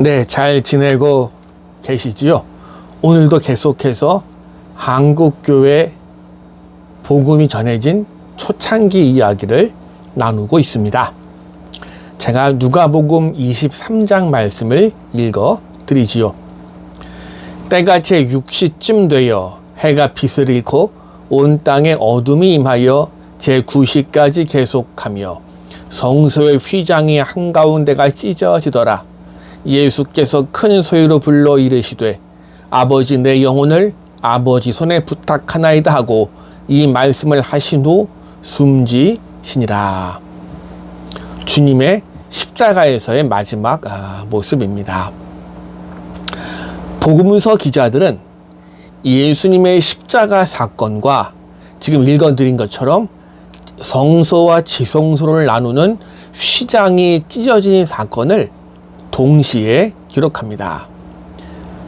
네, 잘 지내고 계시지요? 오늘도 계속해서 한국교회 복음이 전해진 초창기 이야기를 나누고 있습니다. 제가 누가복음 23장 말씀을 읽어 드리지요. 때가 제6시쯤 되어 해가 빛을 잃고 온 땅에 어둠이 임하여 제9시까지 계속하며 성소의 휘장이 한가운데가 찢어지더라. 예수께서 큰 소리로 불러 이르시되 아버지 내 영혼을 아버지 손에 부탁하나이다 하고 이 말씀을 하신 후 숨지시니라. 주님의 십자가에서의 마지막 모습입니다. 복음서 기자들은 예수님의 십자가 사건과 지금 읽어드린 것처럼 성소와 지성소를 나누는 휘장이 찢어진 사건을 동시에 기록합니다.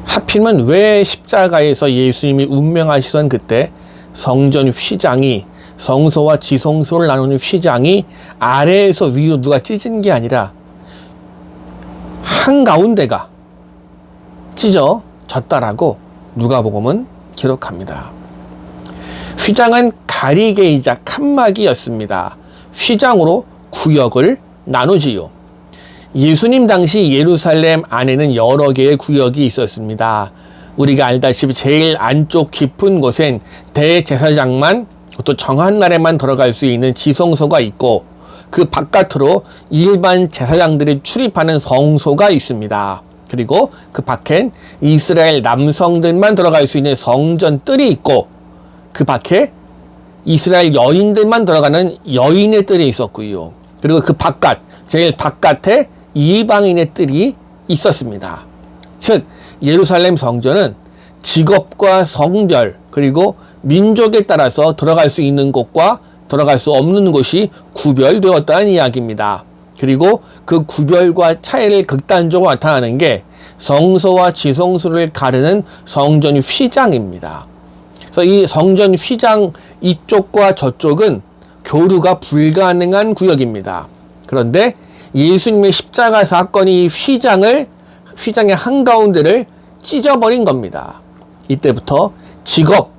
하필이면 왜 십자가에서 예수님이 운명하시던 그때 성전 휘장이, 성소와 지성소를 나누는 휘장이 아래에서 위로 누가 찢은 게 아니라 한가운데가 찢어졌다라고 누가복음은 기록합니다. 휘장은 가리개이자 칸막이였습니다. 휘장으로 구역을 나누지요. 예수님 당시 예루살렘 안에는 여러 개의 구역이 있었습니다. 우리가 알다시피 제일 안쪽 깊은 곳엔 대제사장만 또 정한 날에만 들어갈 수 있는 지성소가 있고 그 바깥으로 일반 제사장들이 출입하는 성소가 있습니다. 그리고 그 밖엔 이스라엘 남성들만 들어갈 수 있는 성전 뜰이 있고 그 밖에 이스라엘 여인들만 들어가는 여인의 뜰이 있었고요. 그리고 그 바깥, 제일 바깥에 이방인의 뜰이 있었습니다. 즉 예루살렘 성전은 직업과 성별 그리고 민족에 따라서 들어갈 수 있는 곳과 들어갈 수 없는 곳이 구별되었다는 이야기입니다. 그리고 그 구별과 차이를 극단적으로 나타나는 게 성소와 지성소를 가르는 성전 휘장입니다. 그래서 이 성전 휘장 이쪽과 저쪽은 교류가 불가능한 구역입니다. 그런데 예수님의 십자가 사건이 휘장의 한가운데를 찢어버린 겁니다. 이때부터 직업,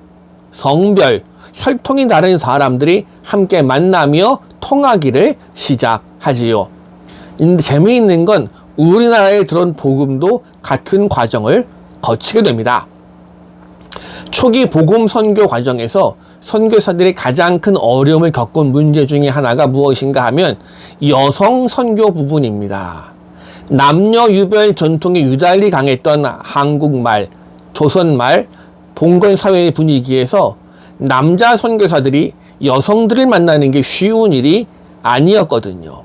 성별, 혈통이 다른 사람들이 함께 만나며 통하기를 시작하지요. 근데 재미있는 건 우리나라에 들어온 복음도 같은 과정을 거치게 됩니다. 초기 복음 선교 과정에서 선교사들이 가장 큰 어려움을 겪은 문제 중에 하나가 무엇인가 하면 여성 선교 부분입니다. 남녀 유별 전통이 유달리 강했던 한국말, 조선말, 봉건 사회의 분위기에서 남자 선교사들이 여성들을 만나는 게 쉬운 일이 아니었거든요.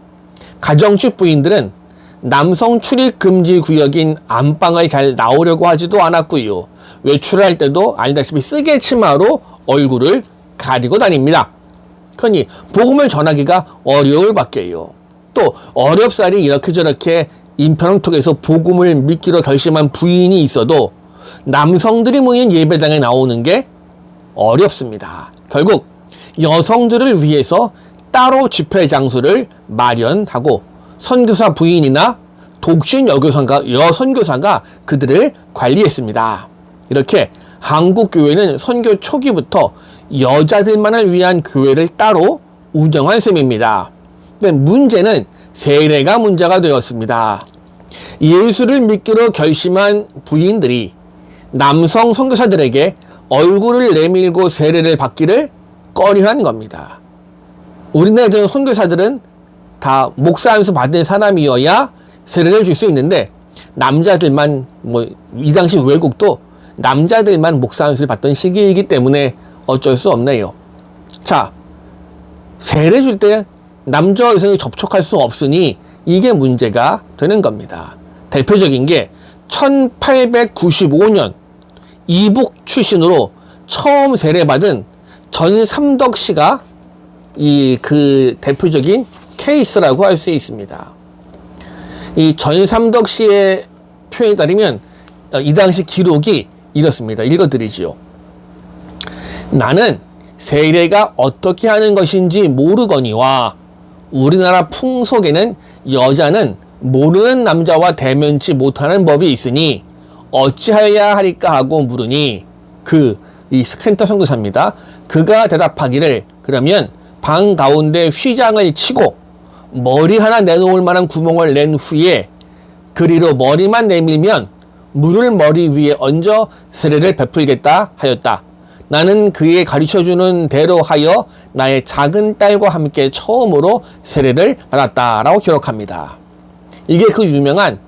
가정집 부인들은 남성 출입 금지 구역인 안방을 잘 나오려고 하지도 않았고요. 외출할 때도 알다시피 쓰개 치마로 얼굴을 가리고 다닙니다. 그러니 복음을 전하기가 어려울 밖에요. 또 어렵사리 이렇게 저렇게 인편을 통해서 복음을 믿기로 결심한 부인이 있어도 남성들이 모인 예배당에 나오는 게 어렵습니다. 결국 여성들을 위해서 따로 집회 장소를 마련하고 선교사 부인이나 독신 여선교사가 그들을 관리했습니다. 이렇게 한국 교회는 선교 초기부터 여자들만을 위한 교회를 따로 운영한 셈입니다. 근데 문제는 세례가 문제가 되었습니다. 예수를 믿기로 결심한 부인들이 남성 선교사들에게 얼굴을 내밀고 세례를 받기를 꺼려한 겁니다. 우리나라에 선교사들은 다 목사 안수 받은 사람이어야 세례를 줄 수 있는데 남자들만 이 당시 외국도 남자들만 목사 안수를 받던 시기이기 때문에 어쩔 수 없네요. 자, 세례 줄 때 남자 여성이 접촉할 수 없으니 이게 문제가 되는 겁니다. 대표적인 게 1895년 이북 출신으로 처음 세례받은 전삼덕 씨가 그 대표적인 케이스라고 할 수 있습니다. 이 전삼덕 씨의 표현에 따르면 이 당시 기록이 이렇습니다. 읽어드리지요. 나는 세례가 어떻게 하는 것인지 모르거니와 우리나라 풍속에는 여자는 모르는 남자와 대면치 못하는 법이 있으니 어찌하여야 하리까 하고 물으니 이 스크린터 선교사입니다. 그가 대답하기를 그러면 방 가운데 휘장을 치고 머리 하나 내놓을 만한 구멍을 낸 후에 그리로 머리만 내밀면 물을 머리 위에 얹어 세례를 베풀겠다 하였다. 나는 그의 가르쳐주는 대로 하여 나의 작은 딸과 함께 처음으로 세례를 받았다라고 기록합니다. 이게 그 유명한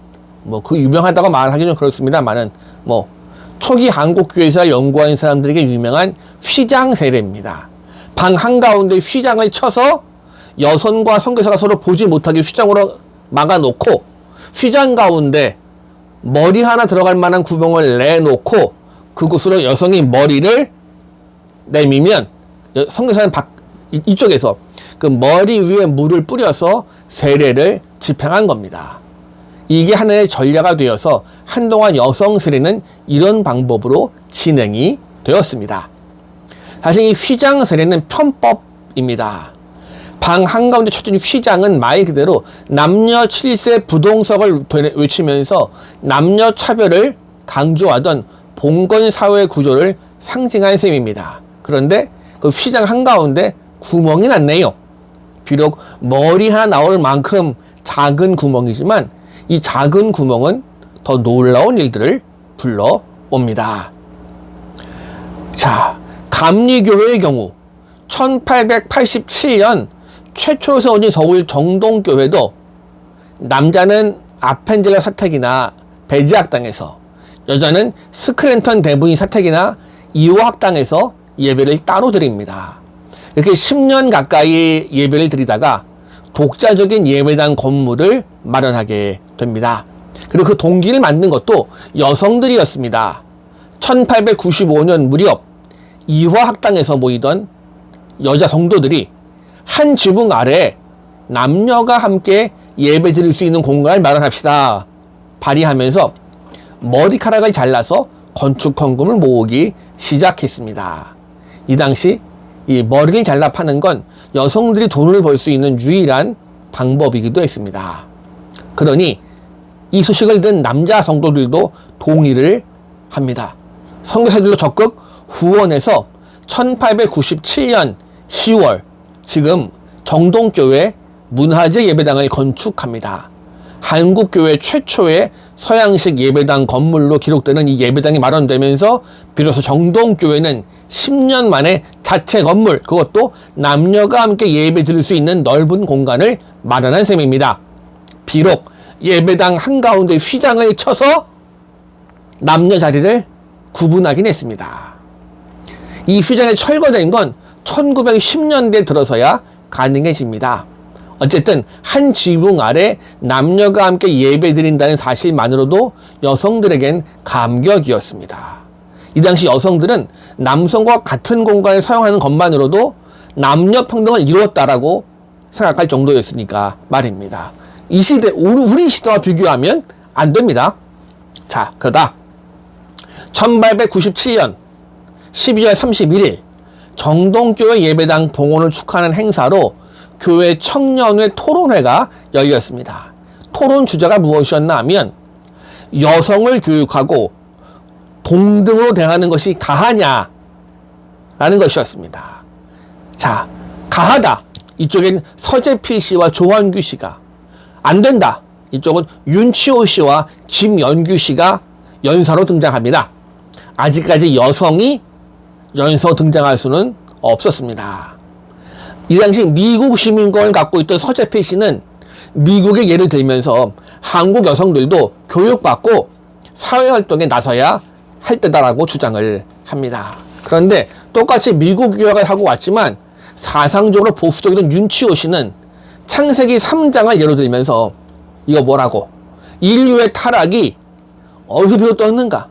유명하다고 말하기 좀 그렇습니다만은 초기 한국교회에서 연구한 사람들에게 유명한 휘장 세례입니다. 방 한가운데 휘장을 쳐서 여성과 선교사가 서로 보지 못하게 휘장으로 막아놓고 휘장 가운데 머리 하나 들어갈 만한 구멍을 내놓고 그곳으로 여성이 머리를 내밀면 선교사는 이쪽에서 그 머리 위에 물을 뿌려서 세례를 집행한 겁니다. 이게 하나의 전례가 되어서 한동안 여성 세례는 이런 방법으로 진행이 되었습니다. 사실 이 휘장 세례는 편법입니다. 방 한가운데 쳐진 휘장은 말 그대로 남녀 7세 부동석을 외치면서 남녀 차별을 강조하던 봉건 사회 구조를 상징한 셈입니다. 그런데 그 휘장 한가운데 구멍이 났네요. 비록 머리 하나 나올 만큼 작은 구멍이지만 이 작은 구멍은 더 놀라운 일들을 불러옵니다. 자, 감리교회의 경우 1887년 최초로 세워진 서울 정동교회도 남자는 아펜젤러 사택이나 배지학당에서, 여자는 스크랜턴 대부인 사택이나 이호학당에서 예배를 따로 드립니다. 이렇게 10년 가까이 예배를 드리다가 독자적인 예배당 건물을 마련하게 됩니다. 그리고 그 동기를 만든 것도 여성들이었습니다. 1895년 무렵 이화학당에서 모이던 여자 성도들이 한 지붕 아래 남녀가 함께 예배 드릴 수 있는 공간을 마련합시다 발의하면서 머리카락을 잘라서 건축 헌금을 모으기 시작했습니다. 이 당시 이 머리를 잘라 파는 건 여성들이 돈을 벌 수 있는 유일한 방법이기도 했습니다. 그러니 이 소식을 든 남자 성도들도 동의를 합니다. 선교사들도 적극 후원해서 1897년 10월 지금 정동교회 문화재 예배당을 건축합니다. 한국교회 최초의 서양식 예배당 건물로 기록되는 이 예배당이 마련되면서 비로소 정동교회는 10년 만에 자체 건물, 그것도 남녀가 함께 예배 드릴 수 있는 넓은 공간을 마련한 셈입니다. 비록 예배당 한가운데 휘장을 쳐서 남녀 자리를 구분하긴 했습니다. 이 휘장이 철거된 건 1910년대 들어서야 가능해집니다. 어쨌든 한 지붕 아래 남녀가 함께 예배 드린다는 사실만으로도 여성들에겐 감격이었습니다. 이 당시 여성들은 남성과 같은 공간을 사용하는 것만으로도 남녀 평등을 이루었다라고 생각할 정도였으니까 말입니다. 이 시대, 우리 시대와 비교하면 안 됩니다. 자, 그러다 1897년 12월 31일 정동교회 예배당 봉헌을 축하하는 행사로 교회 청년회 토론회가 열렸습니다. 토론 주제가 무엇이었나 하면 여성을 교육하고 동등으로 대하는 것이 가하냐 라는 것이었습니다. 자, 가하다. 이쪽엔 서재필 씨와 조한규 씨가, 안 된다. 이쪽은 윤치호 씨와 김연규 씨가 연사로 등장합니다. 아직까지 여성이 연서 등장할 수는 없었습니다. 이 당시 미국 시민권을 갖고 있던 서재필 씨는 미국의 예를 들면서 한국 여성들도 교육받고 사회활동에 나서야 할 때다라고 주장을 합니다. 그런데 똑같이 미국 유학을 하고 왔지만 사상적으로 보수적이던 윤치호 씨는 창세기 3장을 예로 들면서 이거 뭐라고? 인류의 타락이 어디서 비롯되었는가?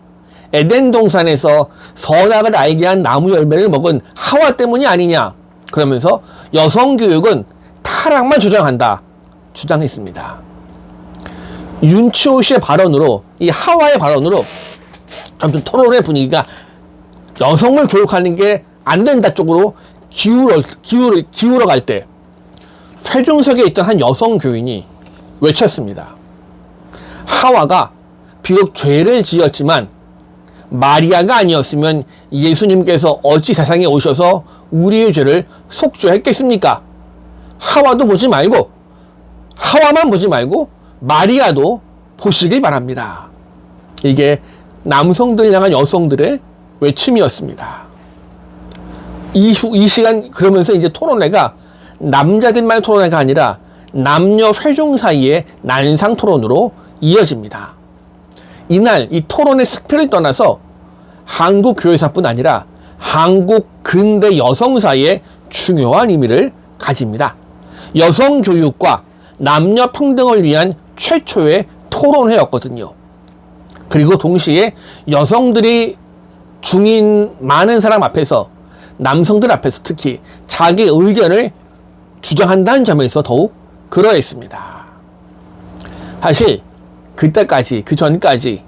에덴 동산에서 선악을 알게 한 나무 열매를 먹은 하와 때문이 아니냐? 그러면서 여성 교육은 타락만 주장했습니다. 윤치호 씨의 발언으로, 이 하와의 발언으로 아무튼 토론의 분위기가 여성을 교육하는 게 안 된다 쪽으로 기울어 갈 때 회중석에 있던 한 여성 교인이 외쳤습니다. 하와가 비록 죄를 지었지만 마리아가 아니었으면 예수님께서 어찌 세상에 오셔서 우리의 죄를 속죄했겠습니까? 하와도 보지 말고, 하와만 보지 말고 마리아도 보시길 바랍니다. 이게 남성들 향한 여성들의 외침이었습니다. 이 시간 그러면서 이제 토론회가 남자들만의 토론회가 아니라 남녀 회중 사이의 난상 토론으로 이어집니다. 이날 이 토론의 스피를 떠나서 한국 교회사뿐 아니라 한국 근대 여성 사이에 중요한 의미를 가집니다. 여성 교육과 남녀 평등을 위한 최초의 토론회였거든요. 그리고 동시에 여성들이 중인 많은 사람 앞에서, 남성들 앞에서 특히 자기 의견을 주장한다는 점에서 더욱 그러했습니다. 사실 그때까지, 그 전까지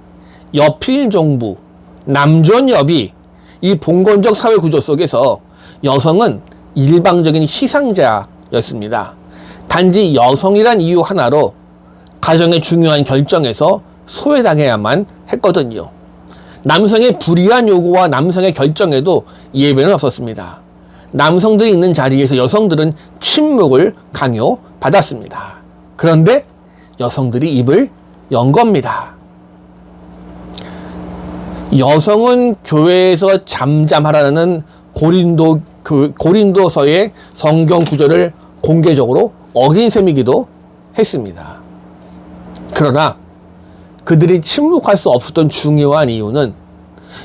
여필 정부, 남존여비, 이 봉건적 사회 구조 속에서 여성은 일방적인 희생자였습니다. 단지 여성이란 이유 하나로 가정의 중요한 결정에서 소외당해야만 했거든요. 남성의 불이한 요구와 남성의 결정에도 예외는 없었습니다. 남성들이 있는 자리에서 여성들은 침묵을 강요받았습니다. 그런데 여성들이 입을 연 겁니다. 여성은 교회에서 잠잠하라는 고린도서의 성경 구절을 공개적으로 어긴 셈이기도 했습니다. 그러나 그들이 침묵할 수 없었던 중요한 이유는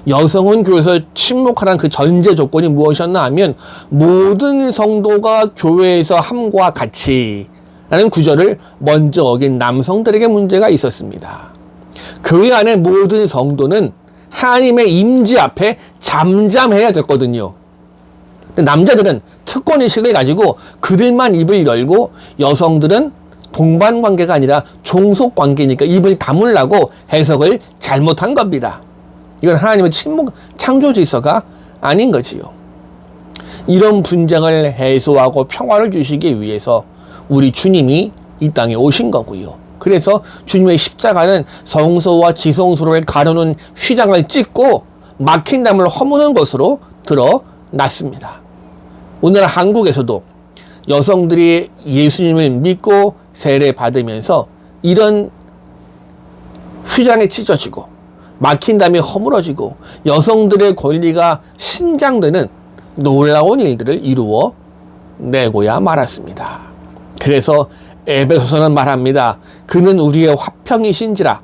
여성은 교회에서 침묵하라는 그 전제 조건이 무엇이었나 하면 모든 성도가 교회에서 함과 같이 라는 구절을 먼저 어긴 남성들에게 문제가 있었습니다. 교회 안의 모든 성도는 하나님의 임재 앞에 잠잠해야 됐거든요. 근데 남자들은 특권의식을 가지고 그들만 입을 열고 여성들은 동반관계가 아니라 종속관계니까 입을 다물라고 해석을 잘못한 겁니다. 이건 하나님의 침묵 창조 질서가 아닌 거지요. 이런 분쟁을 해소하고 평화를 주시기 위해서 우리 주님이 이 땅에 오신 거고요. 그래서 주님의 십자가는 성소와 지성소를 가르는 휘장을 찢고 막힌 담을 허무는 것으로 드러났습니다. 오늘 한국에서도 여성들이 예수님을 믿고 세례 받으면서 이런 휘장이 찢어지고 막힌 담이 허물어지고 여성들의 권리가 신장되는 놀라운 일들을 이루어 내고야 말았습니다. 그래서 에베소서는 말합니다. 그는 우리의 화평이신지라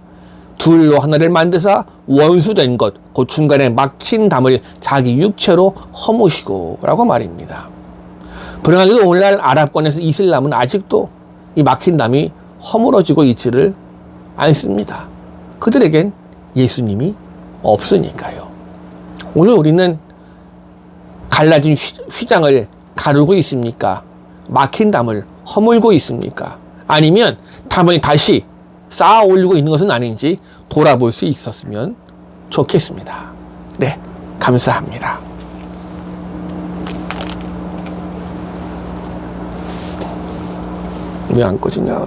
둘로 하나를 만드사 원수된 것, 그 중간에 막힌 담을 자기 육체로 허무시고 라고 말입니다. 불행하게도 오늘날 아랍권에서 이슬람은 아직도 이 막힌 담이 허물어지고 있지를 않습니다. 그들에겐 예수님이 없으니까요. 오늘 우리는 갈라진 휘장을 가르고 있습니까? 막힌 담을 허물고 있습니까? 아니면 담을 다시 쌓아 올리고 있는 것은 아닌지 돌아볼 수 있었으면 좋겠습니다. 네, 감사합니다. 왜 안 꺼지냐?